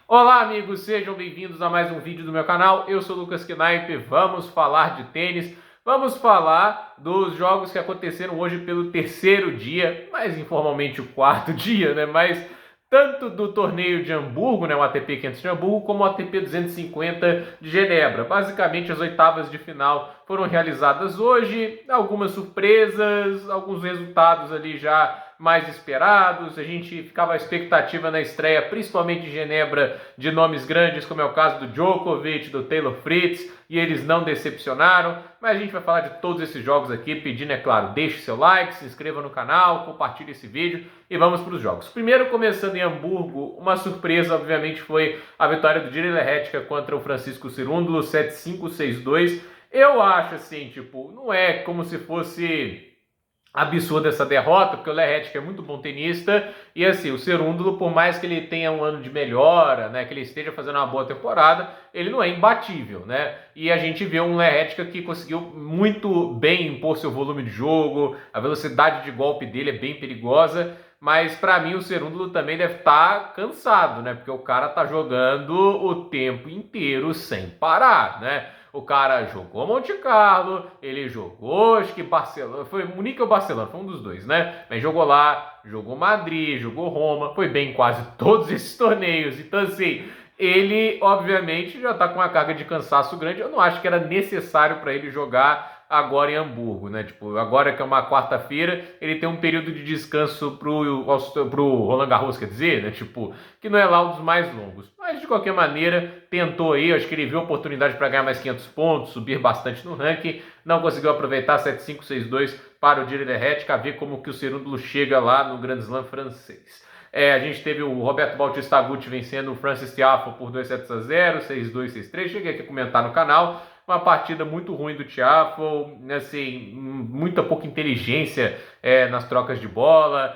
Olá amigos, sejam bem-vindos a mais um vídeo do meu canal. Eu sou o Lucas Knaip, vamos falar de tênis, vamos falar dos jogos que aconteceram hoje pelo terceiro dia, mais informalmente o quarto dia, né? Mas tanto do torneio de Hamburgo, né, o ATP 500 de Hamburgo, como o ATP 250 de Genebra. Basicamente as oitavas de final foram realizadas hoje, algumas surpresas, alguns resultados ali já mais esperados. A gente ficava à expectativa na estreia, principalmente em Genebra, de nomes grandes, como é o caso do Djokovic, do Taylor Fritz, e eles não decepcionaram. Mas a gente vai falar de todos esses jogos aqui, pedindo, é claro, deixe seu like, se inscreva no canal, compartilhe esse vídeo e vamos para os jogos. Primeiro, começando em Hamburgo, uma surpresa, obviamente, foi a vitória do Jiří Lehečka contra o Francisco Cerúndolo, 7-5, 6-2. Eu acho assim, tipo, não é como se fosse absurda essa derrota, porque o Lehečka é muito bom tenista, e assim, o Cerúndolo, por mais que ele tenha um ano de melhora, né, que ele esteja fazendo uma boa temporada, ele não é imbatível, né, e a gente vê um Lehečka que conseguiu muito bem impor seu volume de jogo, a velocidade de golpe dele é bem perigosa, mas para mim o Cerúndolo também deve estar cansado, né, porque o cara tá jogando o tempo inteiro sem parar, né. O cara jogou Monte Carlo, ele jogou, acho que Barcelona, foi Munique ou Barcelona, foi um dos dois, né? Mas jogou lá, jogou Madrid, jogou Roma, foi bem em quase todos esses torneios. Então, assim, ele obviamente já tá com uma carga de cansaço grande. Eu não acho que era necessário para ele jogar agora em Hamburgo, né? Tipo, agora que é uma quarta-feira, ele tem um período de descanso pro Roland Garros, quer dizer, né? Tipo, que não é lá um dos mais longos. Mas de qualquer maneira, tentou aí, acho que ele viu a oportunidade para ganhar mais 500 pontos, subir bastante no ranking, não conseguiu aproveitar 7-5, 6-2 para o Jiří Lehečka, ver como que o Cerúndolo chega lá no Grand Slam francês. A gente teve o Roberto Bautista Agut vencendo o Francis Tiafoe por 2-0, 6-2, 6-3. Cheguei aqui a comentar no canal. Uma partida muito ruim do Tiafoe, assim, muita pouca inteligência nas trocas de bola,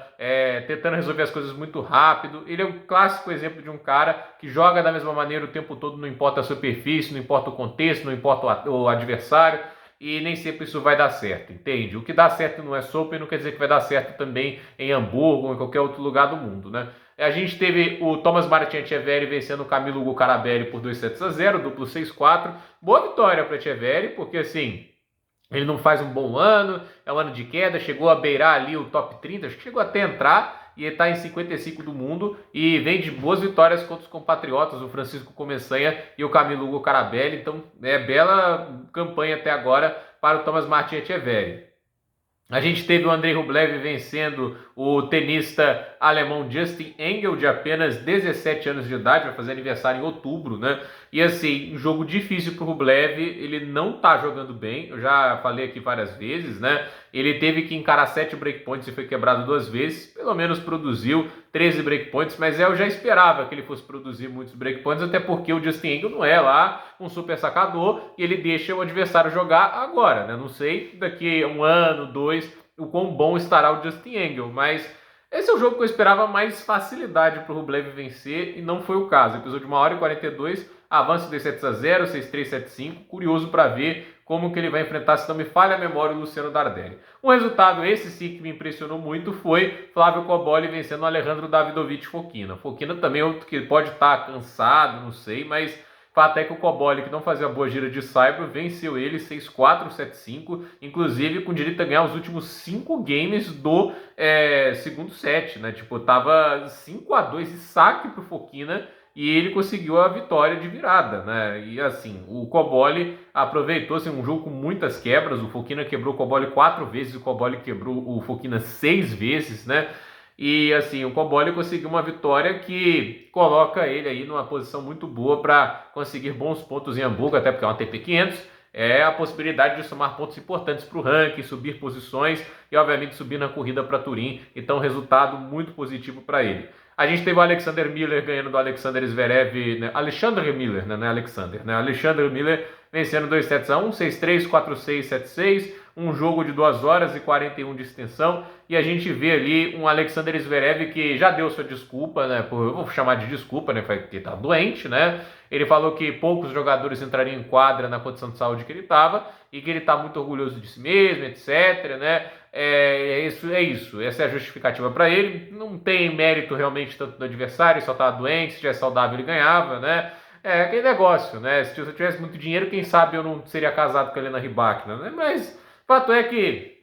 tentando resolver as coisas muito rápido. Ele é um clássico exemplo de um cara que joga da mesma maneira o tempo todo, não importa a superfície, não importa o contexto, não importa o adversário, e nem sempre isso vai dar certo, entende? O que dá certo no US Open não quer dizer que vai dar certo também em Hamburgo ou em qualquer outro lugar do mundo, né? A gente teve o Thomas Martin Etcheverry vencendo o Camilo Hugo Carabelli por 2-0, duplo 6-4. Boa vitória para Etcheverry, porque assim, ele não faz um bom ano, é um ano de queda, chegou a beirar ali o top 30, acho que chegou até a entrar, e está em 55 do mundo, e vem de boas vitórias contra os compatriotas, o Francisco Começanha e o Camilo Hugo Carabelli. Então, bela campanha até agora para o Thomas Martin Etcheverry. A gente teve o Andrei Rublev vencendo o tenista alemão Justin Engel, de apenas 17 anos de idade, vai fazer aniversário em outubro, né? E assim, um jogo difícil para o Rublev, ele não tá jogando bem, eu já falei aqui várias vezes, né? Ele teve que encarar 7 breakpoints e foi quebrado 2 vezes, pelo menos produziu 13 breakpoints, mas eu já esperava que ele fosse produzir muitos breakpoints, até porque o Justin Engel não é lá um super sacador e ele deixa o adversário jogar agora, né? Não sei daqui a um ano, 2, o quão bom estará o Justin Engel, mas esse é o jogo que eu esperava mais facilidade para o Rublev vencer e não foi o caso. Episódio de 1h42, avanço de 7-0, 6-3, 7-5. Curioso para ver como que ele vai enfrentar, se não me falha a memória, o Luciano Dardelli. Um resultado esse sim que me impressionou muito foi Flávio Cobolli vencendo o Alejandro Davidovich Fokina. Fokina também é outro que pode estar cansado, não sei, mas fato é que o Cobolli, que não fazia boa gira de saibro, venceu ele 6-4, 7-5, inclusive com direito a ganhar os últimos 5 games do segundo set, né? Tipo, tava 5-2 e saque pro Fokina, e ele conseguiu a vitória de virada, né? E assim, o Cobolli aproveitou assim, um jogo com muitas quebras. O Fokina quebrou o Cobolli 4 vezes, o Cobolli quebrou o Fokina 6 vezes, né? E assim, o Cobolli conseguiu uma vitória que coloca ele aí numa posição muito boa para conseguir bons pontos em Hamburgo, até porque é uma ATP 500, é a possibilidade de somar pontos importantes para o ranking, subir posições e obviamente subir na corrida para Turim. Então, resultado muito positivo para ele. A gente teve o Alexander Miller ganhando do Alexander Zverev, né? Alexander Miller, né? Não é Alexander, né? Alexander Miller vencendo 2-1, 6-3, 4-6, 7-6, um jogo de 2 horas e 41 de extensão, e a gente vê ali um Alexander Zverev que já deu sua desculpa, né? Eu vou chamar de desculpa, né? Porque tá doente, né? Ele falou que poucos jogadores entrariam em quadra na condição de saúde que ele estava e que ele está muito orgulhoso de si mesmo, etc, né? É isso. Essa é a justificativa para ele. Não tem mérito realmente tanto do adversário, só tá doente, se tivesse saudável ele ganhava, né? É aquele negócio, né? Se eu tivesse muito dinheiro, quem sabe eu não seria casado com a Helena Rybakina, né? Mas o fato é que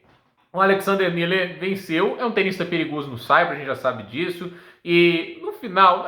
o Alexander Miller venceu, é um tenista perigoso no saibro, a gente já sabe disso, e no final,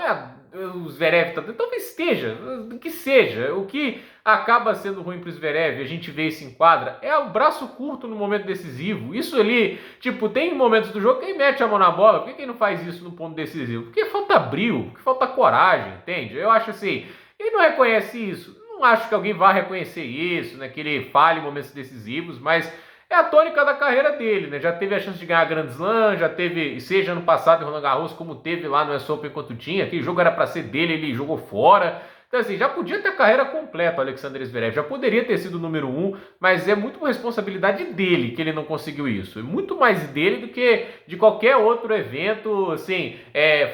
o Zverev talvez esteja, que seja, o que acaba sendo ruim para o Zverev, a gente vê isso em quadra, é o braço curto no momento decisivo. Isso ali, tipo, tem momentos do jogo que ele mete a mão na bola, por que ele não faz isso no ponto decisivo? Porque falta brio, porque falta coragem, entende? Eu acho assim, ele não reconhece isso, não acho que alguém vá reconhecer isso, né, que ele fale em momentos decisivos, mas é a tônica da carreira dele, né? Já teve a chance de ganhar Grand Slam, já teve, seja ano passado em Roland Garros, como teve lá no US Open quanto tinha, aquele jogo era para ser dele, ele jogou fora. Então assim, já podia ter a carreira completa o Alexander Zverev, já poderia ter sido o número 1, mas é muito responsabilidade dele que ele não conseguiu isso. É muito mais dele do que de qualquer outro evento, assim,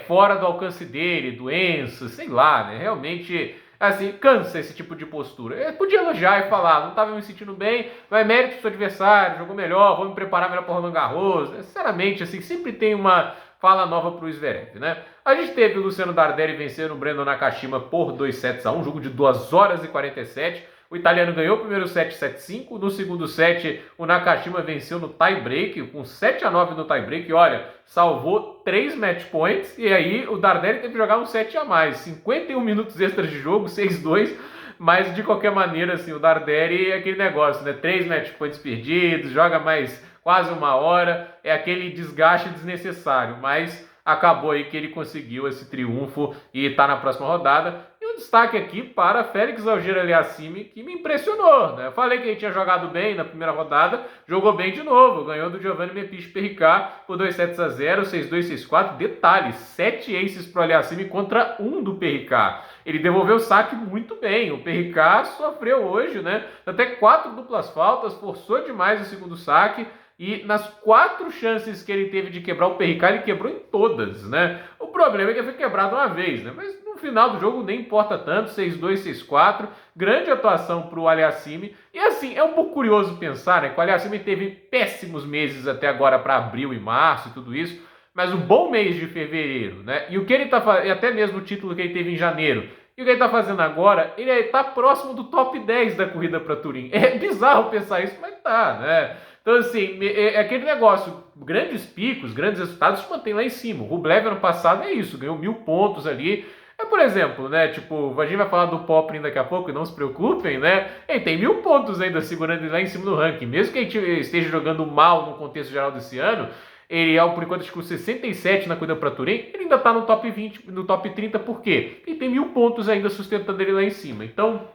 fora do alcance dele, doença, sei lá, né? Realmente, assim, cansa esse tipo de postura. Eu podia elogiar e falar, não estava me sentindo bem, mas mérito do seu adversário, jogou melhor, vou me preparar melhor para o Roland Garros. Sinceramente, assim, sempre tem uma fala nova para o Zverev, né? A gente teve o Luciano Dardelli vencendo o Brandon Nakashima por 2-1, jogo de 2 horas e 47. O italiano ganhou o primeiro set 7-5, no segundo set o Nakashima venceu no tie-break, com 7-9 no tie-break, olha, salvou 3 match points, e aí o Dardelli teve que jogar um set a mais, 51 minutos extras de jogo, 6-2, mas de qualquer maneira, assim, o Dardelli é aquele negócio, né, 3 match points perdidos, joga mais quase 1 hora, é aquele desgaste desnecessário, mas acabou aí que ele conseguiu esse triunfo e está na próxima rodada. E um destaque aqui para Félix Auger-Aliassime, que me impressionou, né? Eu falei que ele tinha jogado bem na primeira rodada, jogou bem de novo, ganhou do Giovanni Mepich-Perricard por 2-0, 6-2, 6-4. Detalhe, 7 aces para o Aliassime contra 1 do Perricard. Ele devolveu o saque muito bem. O Perricard sofreu hoje, né? Até 4 duplas faltas, forçou demais o segundo saque. E nas 4 chances que ele teve de quebrar o Perricard, ele quebrou em todas, né? O problema é que ele foi quebrado uma vez, né? Mas no final do jogo nem importa tanto, 6-2, 6-4, grande atuação para o Aliassime. E assim, é um pouco curioso pensar, né? Que o Aliassime teve péssimos meses até agora para abril e março e tudo isso, mas um bom mês de fevereiro, né? E o que ele tá fazendo, até mesmo o título que ele teve em janeiro, e o que ele está fazendo agora, ele está próximo do top 10 da corrida para Turim. É bizarro pensar isso, mas tá, né? Então, assim, é aquele negócio, grandes picos, grandes resultados se mantém lá em cima. O Rublev ano passado é isso, ganhou 1000 pontos ali. Por exemplo, né, tipo, a gente vai falar do Poprin daqui a pouco, não se preocupem, né? Ele tem 1000 pontos ainda segurando ele lá em cima do ranking. Mesmo que ele esteja jogando mal no contexto geral desse ano, ele, por enquanto, acho que com 67 na corrida para Turim, ele ainda está no top 20, no top 30, por quê? Ele tem 1000 pontos ainda sustentando ele lá em cima. Então,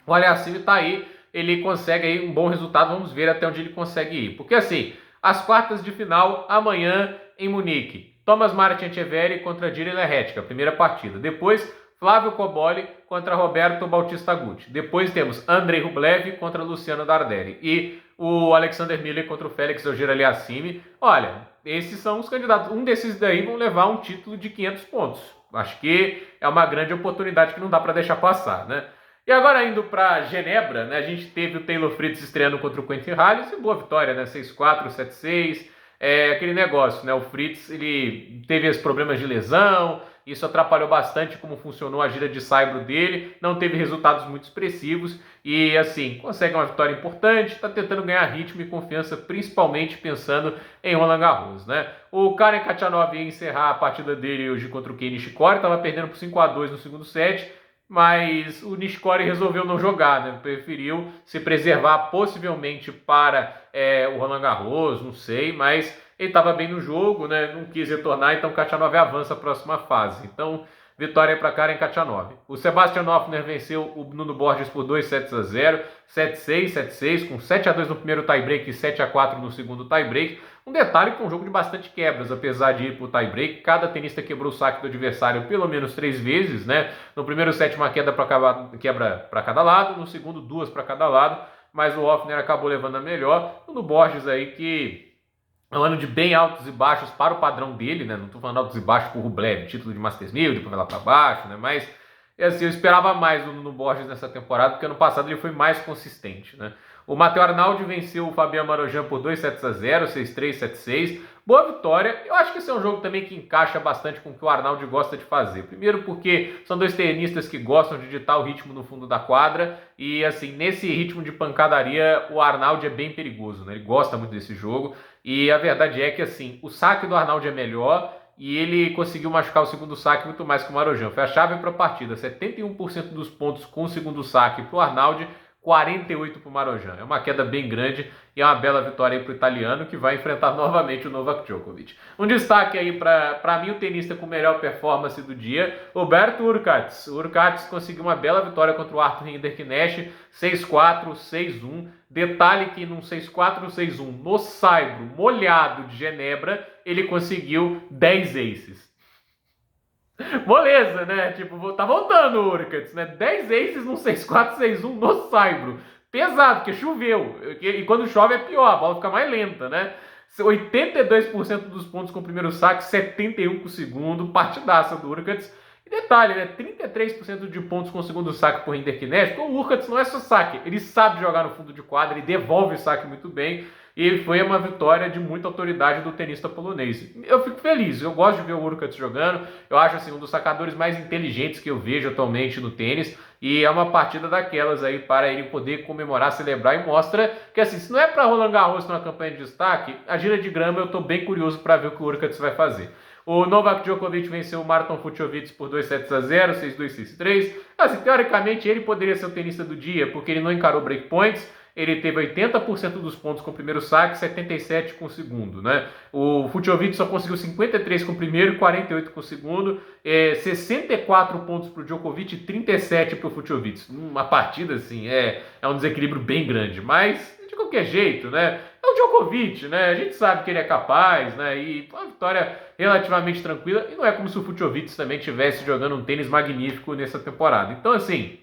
o Aliassime está aí, ele consegue aí um bom resultado, vamos ver até onde ele consegue ir. Porque assim, as quartas de final, amanhã em Munique. Thomas Martin-Etcheverry contra Jiří Lehetka, primeira partida. Depois, Flávio Cobolli contra Roberto Bautista Agut. Depois temos Andrei Rublev contra Luciano Dardelli. E o Alexander Miller contra o Félix Auger-Aliassime. Olha, esses são os candidatos. Um desses daí vão levar um título de 500 pontos. Acho que é uma grande oportunidade que não dá para deixar passar, né? E agora indo para Genebra, né, a gente teve o Taylor Fritz estreando contra o Quentin Halys, e boa vitória, né, 6-4, 7-6, aquele negócio, né, o Fritz, ele teve esses problemas de lesão, isso atrapalhou bastante como funcionou a gira de saibro dele, não teve resultados muito expressivos, e assim, consegue uma vitória importante, está tentando ganhar ritmo e confiança, principalmente pensando em Roland Garros, né. O Karen Khachanov ia encerrar a partida dele hoje contra o Kei Nishikori, estava perdendo por 5-2 no segundo set, mas o Nishikori resolveu não jogar, né? Preferiu se preservar possivelmente para o Roland Garros, não sei, mas ele estava bem no jogo, né? Não quis retornar, então Khachanov avança a próxima fase. Então, vitória para Karen Khachanov. O Sebastian Hoffner venceu o Nuno Borges por 2-0, 7-6, 7-6, com 7-2 no primeiro tie-break e 7-4 no segundo tie-break. Um detalhe que é um jogo de bastante quebras, apesar de ir para o tie-break. Cada tenista quebrou o saque do adversário pelo menos 3 vezes, né? No primeiro set, uma quebra para cada lado, no segundo, 2 para cada lado. mas o Hoffner acabou levando a melhor. No Borges aí que é um ano de bem altos e baixos para o padrão dele, né? Não estou falando altos e baixos por Rublev, título de Masters 1000, depois vai lá para baixo, né? Mas assim, eu esperava mais no Borges nessa temporada, porque ano passado ele foi mais consistente, né? O Matteo Arnaldi venceu o Fabian Marozsan por 2-0, 6-3, 7-6. Boa vitória. Eu acho que esse é um jogo também que encaixa bastante com o que o Arnaldi gosta de fazer. Primeiro porque são dois tenistas que gostam de ditar o ritmo no fundo da quadra. E assim, nesse ritmo de pancadaria, o Arnaldi é bem perigoso, né? Ele gosta muito desse jogo. E a verdade é que assim, o saque do Arnaldi é melhor. E ele conseguiu machucar o segundo saque muito mais que o Marozsan. Foi a chave para a partida. 71% dos pontos com o segundo saque para o Arnaldi, 48 para o Marozsan. É uma queda bem grande e é uma bela vitória para o italiano, que vai enfrentar novamente o Novak Djokovic. Um destaque aí para mim, o tenista com melhor performance do dia, Roberto Urkats. O Urkats conseguiu uma bela vitória contra o Arthur Hinderknecht, 6-4, 6-1. Detalhe que num 6-4, 6-1, no saibro molhado de Genebra, ele conseguiu 10 aces. Moleza, né? Tipo, tá voltando o Urkats, né? 10 aces num 6-4, 6-1 no saibro. Pesado, porque choveu. E quando chove é pior, a bola fica mais lenta, né? 82% dos pontos com o primeiro saque, 71% com o segundo. Partidaça do Urkats. E detalhe, né? 33% de pontos com o segundo saque por Hinderknecht. Porque o Urkats não é só saque. Ele sabe jogar no fundo de quadra, ele devolve o saque muito bem. E foi uma vitória de muita autoridade do tenista polonês. Eu fico feliz, eu gosto de ver o Urkats jogando. Eu acho assim, um dos sacadores mais inteligentes que eu vejo atualmente no tênis. E é uma partida daquelas aí para ele poder comemorar, celebrar, e mostra que assim, se não é para Roland Garros numa campanha de destaque, a gira de grama eu estou bem curioso para ver o que o Urkats vai fazer. O Novak Djokovic venceu o Marton Fucsovics por 2-0, 6-2, 6-3. Assim, teoricamente ele poderia ser o tenista do dia, porque ele não encarou breakpoints. Ele teve 80% dos pontos com o primeiro saque, 77% com o segundo, né? O Fucsovics só conseguiu 53% com o primeiro e 48% com o segundo. 64 pontos para o Djokovic e 37 para o Fucsovics. Uma partida, assim, é um desequilíbrio bem grande. Mas, de qualquer jeito, né? É o Djokovic, né? A gente sabe que ele é capaz, né? E uma vitória relativamente tranquila. E não é como se o Fucsovics também estivesse jogando um tênis magnífico nessa temporada. Então, assim,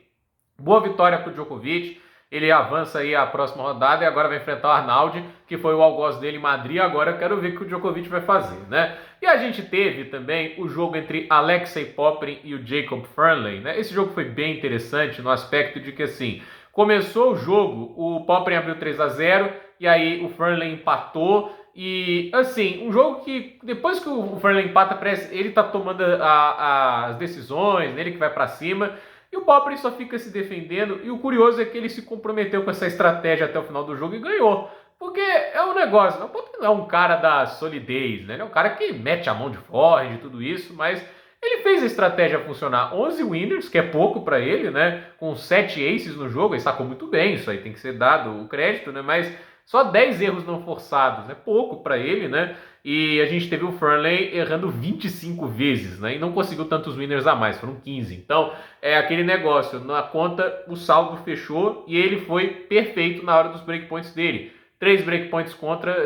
boa vitória para o Djokovic. Ele avança aí a próxima rodada e agora vai enfrentar o Arnaldi, que foi o algoz dele em Madrid. Agora eu quero ver o que o Djokovic vai fazer, né? E a gente teve também o jogo entre Alexei Popyrin e o Jacob Fernley, né? Esse jogo foi bem interessante no aspecto de que, assim, começou o jogo, o Popyrin abriu 3-0 e aí o Fernley empatou. E, assim, um jogo que depois que o Fernley empata, parece ele tá tomando as decisões, ele que vai para cima. E o Popyrin só fica se defendendo, e o curioso é que ele se comprometeu com essa estratégia até o final do jogo e ganhou. Porque é um negócio, o Popyrin não é um cara da solidez, né? Ele é um cara que mete a mão de forehand e tudo isso, mas ele fez a estratégia funcionar. 11 winners, que é pouco para ele, né? Com 7 aces no jogo, ele sacou muito bem, isso aí tem que ser dado o crédito, né? Mas só 10 erros não forçados, né? Pouco para ele, né? E a gente teve o Fernley errando 25 vezes, né? E não conseguiu tantos winners a mais, foram 15. Então, é aquele negócio, na conta o saldo fechou e ele foi perfeito na hora dos breakpoints dele. 3 breakpoints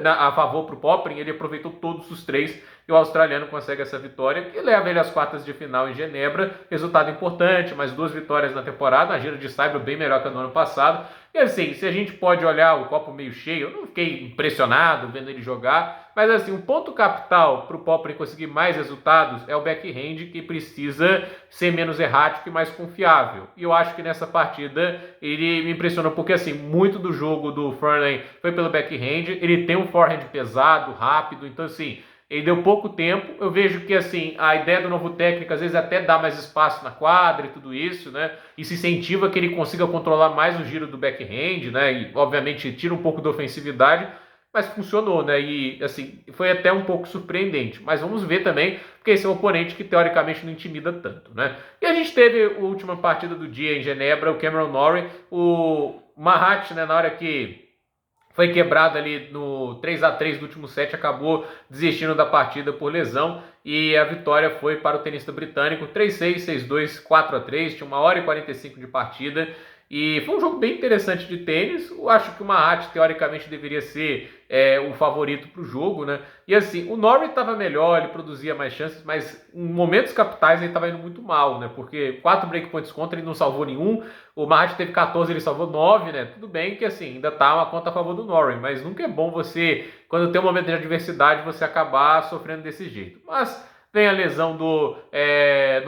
a favor para o Popyrin, ele aproveitou todos os 3 e o australiano consegue essa vitória, que leva ele às quartas de final em Genebra. Resultado importante, mais 2 vitórias na temporada, a gira de saibro bem melhor que a do ano passado. E assim, se a gente pode olhar o copo meio cheio, eu não fiquei impressionado vendo ele jogar, mas assim, um ponto capital para o Popyrin conseguir mais resultados é o backhand, que precisa ser menos errático e mais confiável. E eu acho que nessa partida ele me impressionou, porque assim, muito do jogo do Fernley foi pelo backhand, ele tem um forehand pesado, rápido, então assim, ele deu pouco tempo. Eu vejo que assim, a ideia do novo técnico às vezes até dá mais espaço na quadra e tudo isso, né? E se incentiva que ele consiga controlar mais o giro do backhand, né? E obviamente tira um pouco da ofensividade, mas funcionou, né? E assim, foi até um pouco surpreendente. Mas vamos ver também, porque esse é um oponente que teoricamente não intimida tanto, né? E a gente teve a última partida do dia em Genebra, o Cameron Norrie, o Mahat, né? Na hora que foi quebrado ali no 3-3 do último set, acabou desistindo da partida por lesão e a vitória foi para o tenista britânico, 3-6, 6-2, 4-3, tinha 1 hora e 45 de partida E foi um jogo bem interessante de tênis. Eu acho que o Marat, teoricamente, deveria ser o favorito para o jogo, né? E assim, o Norrie estava melhor, ele produzia mais chances, mas em momentos capitais ele estava indo muito mal, né? Porque 4 breakpoints contra, ele não salvou nenhum. O Marat teve 14, ele salvou 9, né? Tudo bem que assim, ainda tá uma conta a favor do Norrie, mas nunca é bom você, quando tem um momento de adversidade, você acabar sofrendo desse jeito. Mas vem a lesão do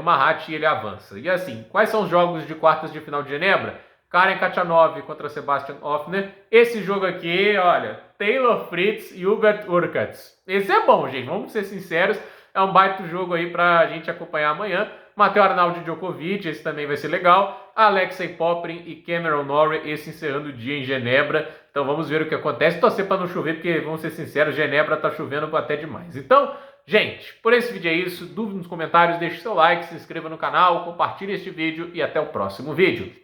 Marat e ele avança. E assim, quais são os jogos de quartas de final de Genebra? Karen Khachanov contra Sebastian Hoffner. Esse jogo aqui, olha, Taylor Fritz e Hubert Hurkacz. Esse é bom, gente, vamos ser sinceros. É um baita jogo aí pra gente acompanhar amanhã. Matheus Arnaldo Djokovic, esse também vai ser legal. Alexei Poprin e Cameron Norrie, esse encerrando o dia em Genebra. Então vamos ver o que acontece. Torcer para não chover, porque vamos ser sinceros, Genebra tá chovendo até demais. Então, gente, por esse vídeo é isso. Dúvida nos comentários, deixe seu like, se inscreva no canal, compartilhe este vídeo e até o próximo vídeo.